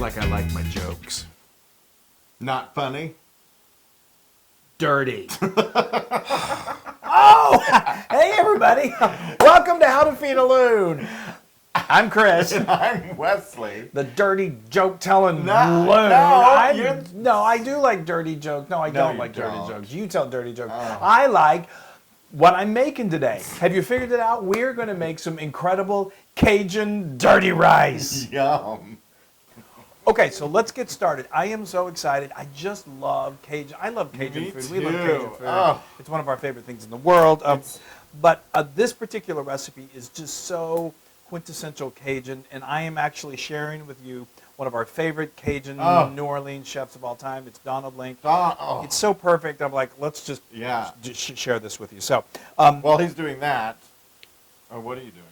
like I like my jokes. Not funny? Dirty. Oh, hey everybody. Welcome to How to Feed a Loon. I'm Chris. And I'm Wesley. The dirty joke telling Loon. No, I do like dirty jokes. No, I don't you like dirty don't. jokes. You tell dirty jokes. Oh. I like what I'm making today. Have you figured it out? We're going to make some incredible Cajun dirty rice. Yum. Okay, so let's get started. I am so excited. I just love Cajun. I love Cajun Me food. too. We love Cajun food. Oh. It's one of our favorite things in the world. But this particular recipe is just so quintessential Cajun, and I am actually sharing with you one of our favorite Cajun New Orleans chefs of all time. It's Donald Link. It's so perfect. I'm like, let's just share this with you. So, while he's doing that, what are you doing?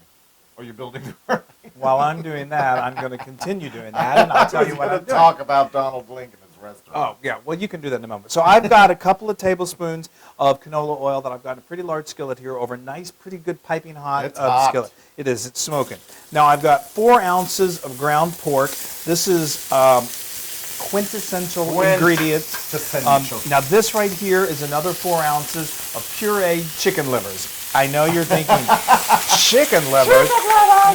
Are you building the while I'm doing that, I'm going to continue doing that, and I'll tell you what I'm doing. Talk about Donald Link and his restaurant. Oh, yeah. Well, you can do that in a moment. So I've got a couple of tablespoons of canola oil that I've got in a pretty large skillet here over a nice, pretty good piping hot, It's hot. skillet. It is. It's smoking. Now, I've got 4 ounces of ground pork. This is quintessential ingredient. Now, this right here is another 4 ounces of pureed chicken livers. I know you're thinking, chicken livers?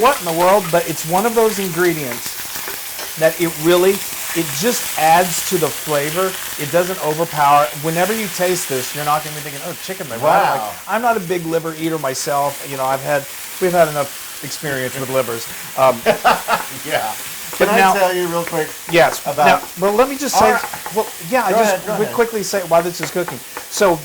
What in the world? But it's one of those ingredients that it just adds to the flavor. It doesn't overpower. Whenever you taste this, you're not going to be thinking, oh, chicken liver. Wow. I'm not a big liver eater myself. You know, we've had enough experience with livers. Yeah. But Can now, I tell you real quick? Yes. About. Well, let me just say. Right. Well, yeah. Go ahead. Quickly say while this is cooking. So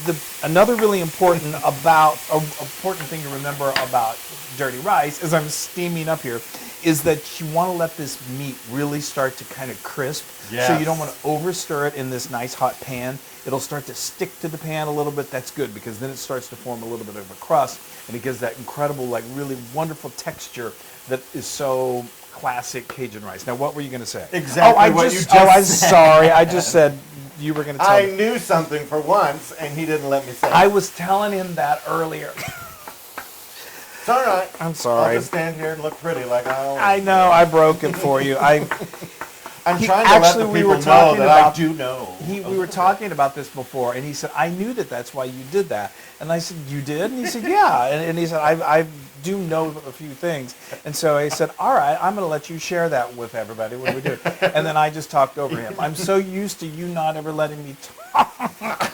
another really important thing to remember about dirty rice, as I'm steaming up here, is that you want to let this meat really start to kind of crisp. Yes. So you don't want to over stir it in this nice hot pan. It'll start to stick to the pan a little bit. That's good because then it starts to form a little bit of a crust, and it gives that incredible, like really wonderful texture that is so classic Cajun rice. Now, what were you going to say? Exactly what you just said. I'm sorry. I just said you were going to tell I me. knew something for once, and he didn't let me say it. I was telling him that earlier. It's all right. I'm sorry. I'll just stand here and look pretty like I always I know. I broke it for you. I'm trying to let the people know that I do know. We were talking about this before, and he said, I knew that's why you did that. And I said, you did? And he said, yeah. And he said, I do know a few things. And so I said, all right, I'm going to let you share that with everybody when we do it. And then I just talked over him. I'm so used to you not ever letting me talk.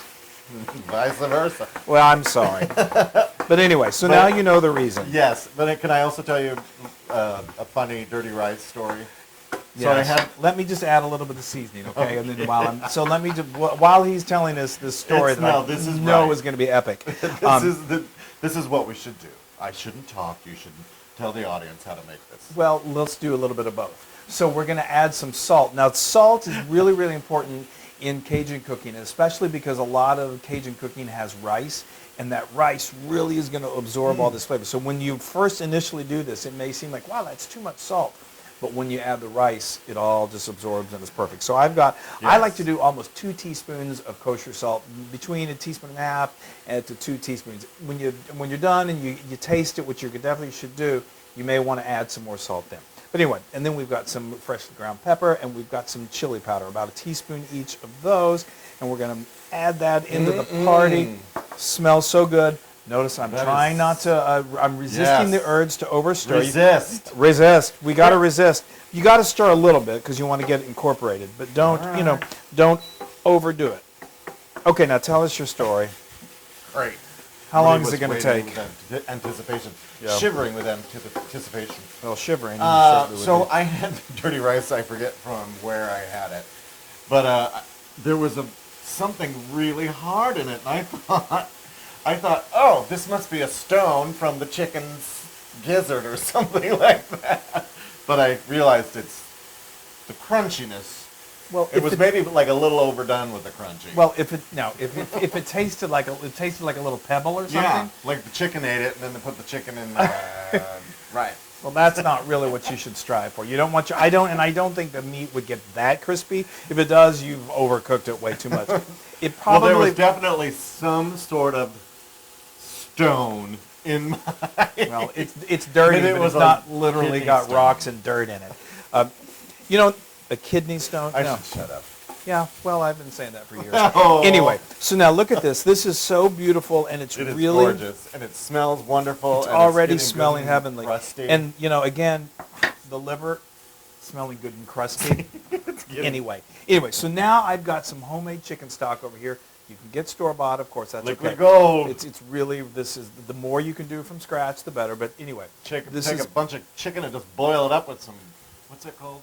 Vice versa. Well, I'm sorry. But anyway, so now you know the reason. Yes, but can I also tell you a funny dirty rice story? Yes. So let me just add a little bit of seasoning, okay? And then while he's telling us this story that I know is going to be epic. This is what we should do. I shouldn't talk. You should tell the audience how to make this. Well, let's do a little bit of both. So we're going to add some salt. Now, salt is really, really important in Cajun cooking, especially because a lot of Cajun cooking has rice, and that rice really is going to absorb all this flavor. So when you first initially do this, it may seem like, wow, that's too much salt. But when you add the rice, it all just absorbs and it's perfect. So I like to do almost 2 teaspoons of kosher salt, between 1.5 teaspoons and to 2 teaspoons. When you're done and you taste it, which you definitely should do, you may want to add some more salt then. But anyway, and then we've got some freshly ground pepper, and we've got some chili powder, about 1 teaspoon each of those, and we're going to add that into the party. Smells so good. Notice I'm trying not to, I'm resisting the urge to overstir. Resist. We got to resist. You got to stir a little bit because you want to get it incorporated, but don't overdo it. Okay, now tell us your story. Great. How long is it going to take? With anticipation. Yeah. Shivering with anticipation. Well, shivering. So I had dirty rice, I forget from where I had it. But there was something really hard in it, and I thought, oh, this must be a stone from the chicken's gizzard or something like that. But I realized it's the crunchiness. Well, it was maybe like a little overdone with the crunchy. Well, if it tasted like a little pebble or something. Yeah, like the chicken ate it, and then they put the chicken in right. Well, that's not really what you should strive for. You don't want I don't think the meat would get that crispy. If it does, you've overcooked it way too much. It probably there was definitely some sort of stone in my. Well, it's dirty, but it's not literally got rocks and dirt in it. a kidney stone. I No. should shut up. Yeah, well, I've been saying that for years. Oh. Anyway, so now look at this. This is so beautiful, and it's It is really gorgeous, and it smells wonderful. It's and already getting good smelling and heavenly. crusty. And again, the liver smelling good and crusty. Anyway, so now I've got some homemade chicken stock over here. You can get store-bought, of course. That's liquid okay. gold. It's really, this is the more you can do from scratch, the better. But anyway, Take a bunch of chicken and just boil it up with some. What's it called?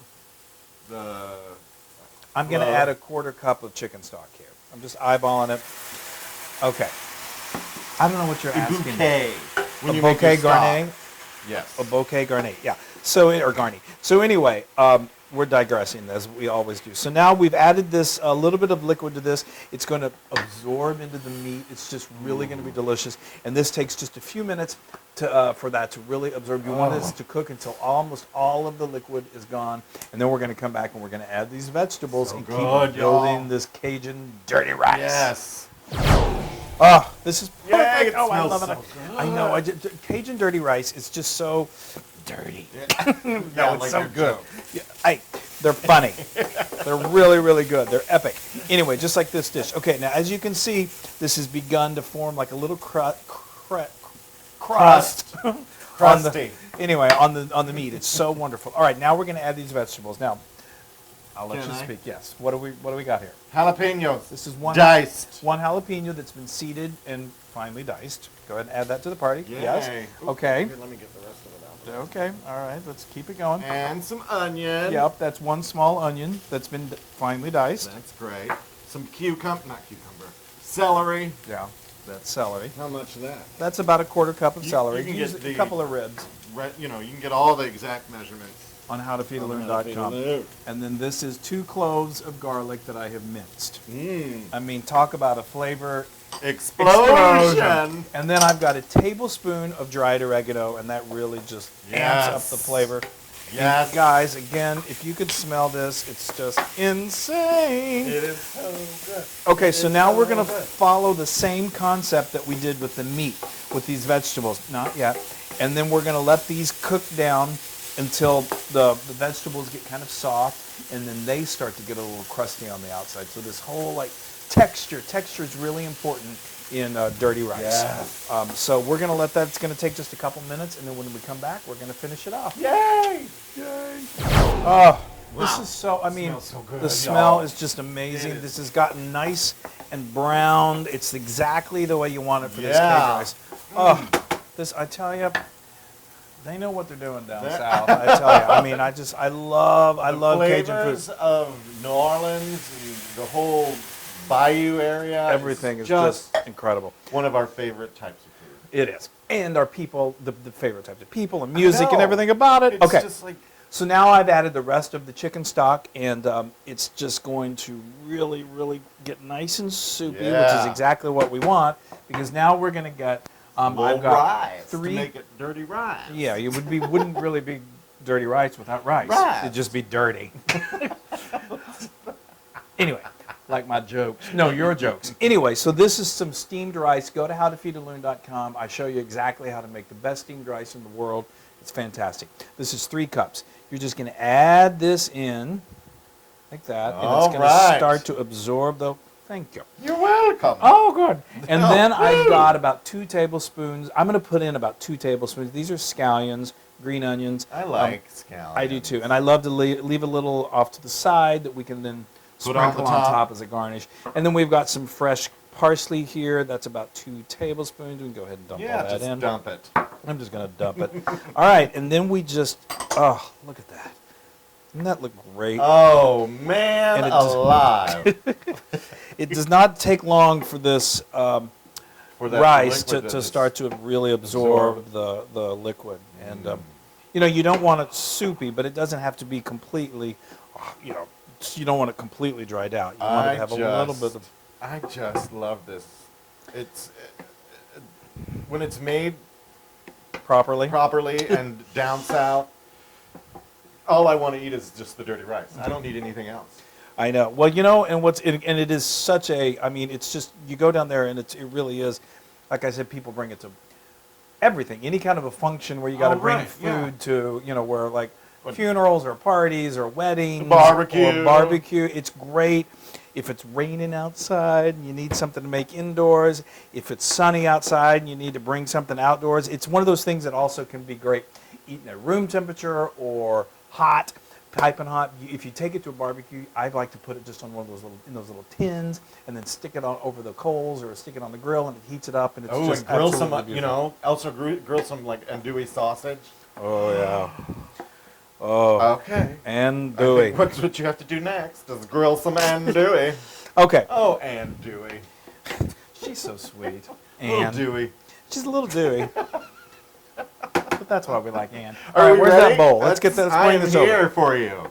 I'm going to add a 1/4 cup of chicken stock here. I'm just eyeballing it. Okay. I don't know what you're asking. Bouquet. A bouquet garni? Yes. A bouquet garni, yeah. So, or garni. So anyway, we're digressing as we always do. So now we've added this, a little bit of liquid to this. It's going to absorb into the meat. It's just really going to be delicious. And this takes just a few minutes for that to really absorb. You want this to cook until almost all of the liquid is gone. And then we're going to come back and we're going to add these vegetables and keep building this Cajun dirty rice. Yes. Oh, this is perfect. Yeah, it I smells love it. so good. I know. Cajun dirty rice is just so dirty. Yeah, No, it's like so your good. joke. Yeah, they're funny. They're really, really good. They're epic. Anyway, just like this dish. Okay, now as you can see, this has begun to form like a little crust. Crusty. on the meat. It's so wonderful. All right, now we're going to add these vegetables. Now, I'll let Can you I? speak. Yes. What do we got here? Jalapenos. This is one diced. one jalapeno that's been seeded and finely diced. Go ahead and add that to the party. Yay. Yes. Ooh, Okay. here, let me get the rest of it out. Okay. All right. Let's keep it going. And some onion. Yep. That's one small onion that's been finely diced. That's great. Some not cucumber. Celery. Yeah. That's celery. How much of that? That's about a 1/4 cup of You celery. can Use get a the- couple of ribs You can get all the exact measurements. on howtofeedaloon.com. And then this is 2 cloves of garlic that I have minced. I mean, talk about a flavor Explosion. And then I've got a tablespoon of dried oregano, and that really just amps up the flavor. Yes. And guys, again, if you could smell this, it's just insane. It is so good. Okay, so now we're going to good. follow the same concept that we did with the meat, with these vegetables. Not yet. And then we're going to let these cook down until the vegetables get kind of soft, and then they start to get a little crusty on the outside. So this whole texture is really important in dirty rice. Yes. So we're going to let that, it's going to take just a couple minutes, and then when we come back, we're going to finish it off. Yay! Oh, this is so, I mean, Smells so good, the smell y'all. is just amazing. It is. This has gotten nice and browned. It's exactly the way you want it for this Yeah. Cajun rice. Oh, this, I tell you, they know what they're doing down That- south. I tell you. I mean, I love Cajun flavors food. of New Orleans, and the whole Bayou area. Everything is just incredible. one of our favorite types of food. It is. And our people, the favorite types of people and music and know. everything about it. It's Okay. just like So now I've added the rest of the chicken stock, and it's just going to really, really get nice and soupy, which is Yeah. exactly what we want, because now we're going to get, I've little got rice 3, to make it dirty rice. yeah, you wouldn't really be dirty rice without rice. Rice. It'd just be dirty. Anyway, like my jokes. No, your jokes. Anyway, so this is some steamed rice. Go to howtofeedaloon.com. I show you exactly how to make the best steamed rice in the world. It's fantastic. This is 3 cups. You're just going to add this in like that, and it's going to start to absorb the. Thank you. You're welcome. Oh, good. And Oh, then I've woo. got about 2 tablespoons. I'm going to put in about 2 tablespoons. These are scallions, green onions. I like scallions. I do too. And I love to leave a little off to the side that we can then Put on sprinkle the on top. top as a garnish. And then we've got some fresh parsley here. That's about 2 tablespoons. We can go ahead and dump all Yeah, that just in. dump it. I'm just going to dump it. All right. And then we just, oh, look at that. Doesn't that look great? Oh man, And it just- alive! It does not take long for this For that rice liquid that to is- start to really absorb the liquid. And, you don't want it soupy, but it doesn't have to be completely, you don't want it completely dried out. You want it to have a little bit of. I just love this. It's when it's made Properly. properly and down south. All I want to eat is just the dirty rice. I don't need anything else. I know. Well, and it is such a. I mean, it's just you go down there and it really is. Like I said, people bring it to everything, any kind of a function where you got to Oh, bring right, food yeah. to, where like funerals or parties or weddings. Barbecue. Or barbecue. It's great. If it's raining outside and you need something to make indoors, if it's sunny outside and you need to bring something outdoors, it's one of those things that also can be great eating at room temperature or hot, piping hot. If you take it to a barbecue, I'd like to put it just on one of those little tins and then stick it on over the coals or stick it on the grill and it heats it up and it's just and grill some, absolutely beautiful. also grill some like andouille sausage. Oh yeah. Oh. Okay. Andouille. What's what you have to do next is grill some andouille. Okay. Oh, andouille. She's so sweet. Little Dewey. She's a little dewy. But that's why we like Ann. Are All right, we where's ready? that bowl? Let's bring this over. I'm here for you.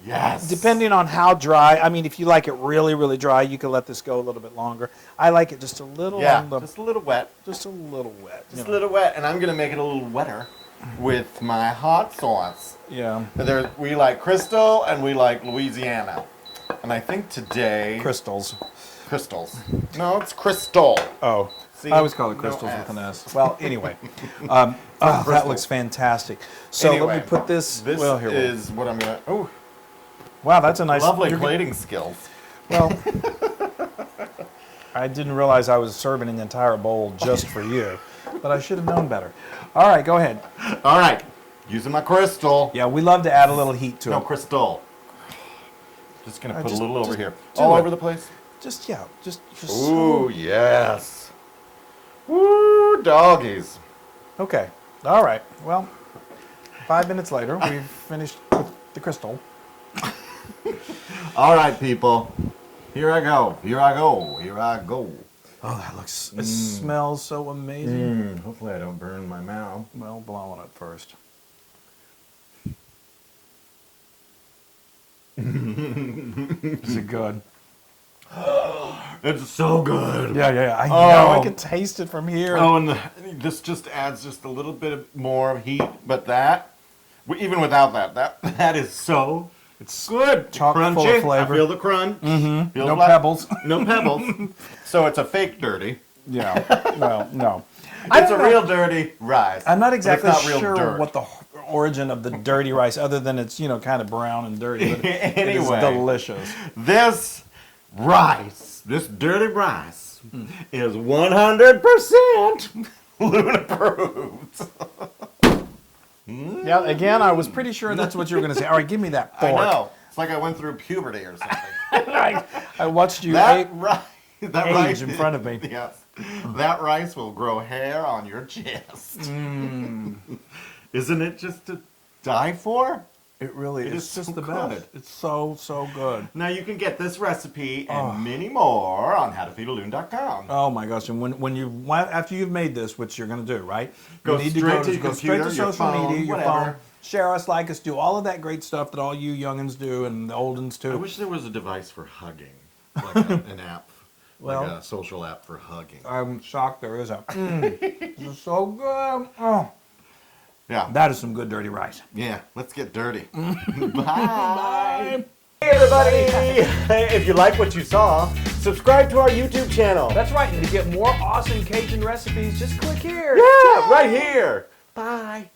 Yes. Depending on how dry, I mean, if you like it really, really dry, you can let this go a little bit longer. I like it just a little on the, just a little wet. just a little wet. Just a little wet, and I'm gonna make it a little wetter with my hot sauce. Yeah. We like Crystal and we like Louisiana, and I think today Crystals. Crystals. No, it's Crystal. Oh. See, I always call it no crystals S. with an S. Well, anyway. That Crystal. looks fantastic. So Anyway, let me put this. This well, here. is what I'm gonna. Oh, Wow, that's a nice. lovely you're- plating skills. Well, I didn't realize I was serving an entire bowl just for you, but I should have known better. All right, go ahead. All right, using my Crystal. Yeah, we love to add a little heat to No, it. Crystal. Just gonna put just- a little over just here. do All it. over the place. Just Ooh, yes. Woo, doggies. Okay. All right. Well, 5 minutes later, we've finished with the crystal. All right, people. Here I go. Here I go. Here I go. Oh, that looks. It smells so amazing. Hopefully I don't burn my mouth. Well, blow on it first. Is it good? It's so good. Yeah. I Oh. know. I can taste it from here. Oh, and this just adds just a little bit more heat, but that, even without that is so. It's good. Chock full of Crunchy. flavor. I feel the crunch. Mm-hmm. No pebbles. No pebbles. So it's a fake dirty. Yeah. Well, no. It's a real dirty rice. I'm not but it's exactly not real sure dirt. what the origin of the dirty rice, other than it's kind of brown and dirty. But it is Anyway. delicious. This rice, this dirty rice, is 100% Loon approved. Yeah. Again, I was pretty sure that's what you were going to say. All right, give me that I fork. know. It's like I went through puberty or something. I watched you that ate rice, that age rice in front of me. Yes, that rice will grow hair on your chest. Isn't it just to die for? It really It is is just so the good. best. It's so good. Now you can get this recipe and many more on howtofeedaloon.com. Oh my gosh! And when after you've made this, which you're going to do, right? Go you need straight to to your go straight to computer, your social phone, media, your whatever. phone. Share us, like us, do all of that great stuff that all you youngins do and the oldens I too. wish there was a device for hugging, like an app, Well- like a social app for hugging. I'm shocked there isn't. This is so good. Oh, Yeah, that is some good dirty rice. yeah. Let's get dirty. Bye. Hey everybody! If you like what you saw, subscribe to our YouTube channel. That's right. And to get more awesome Cajun recipes, just click here. Yeah, right here. Bye.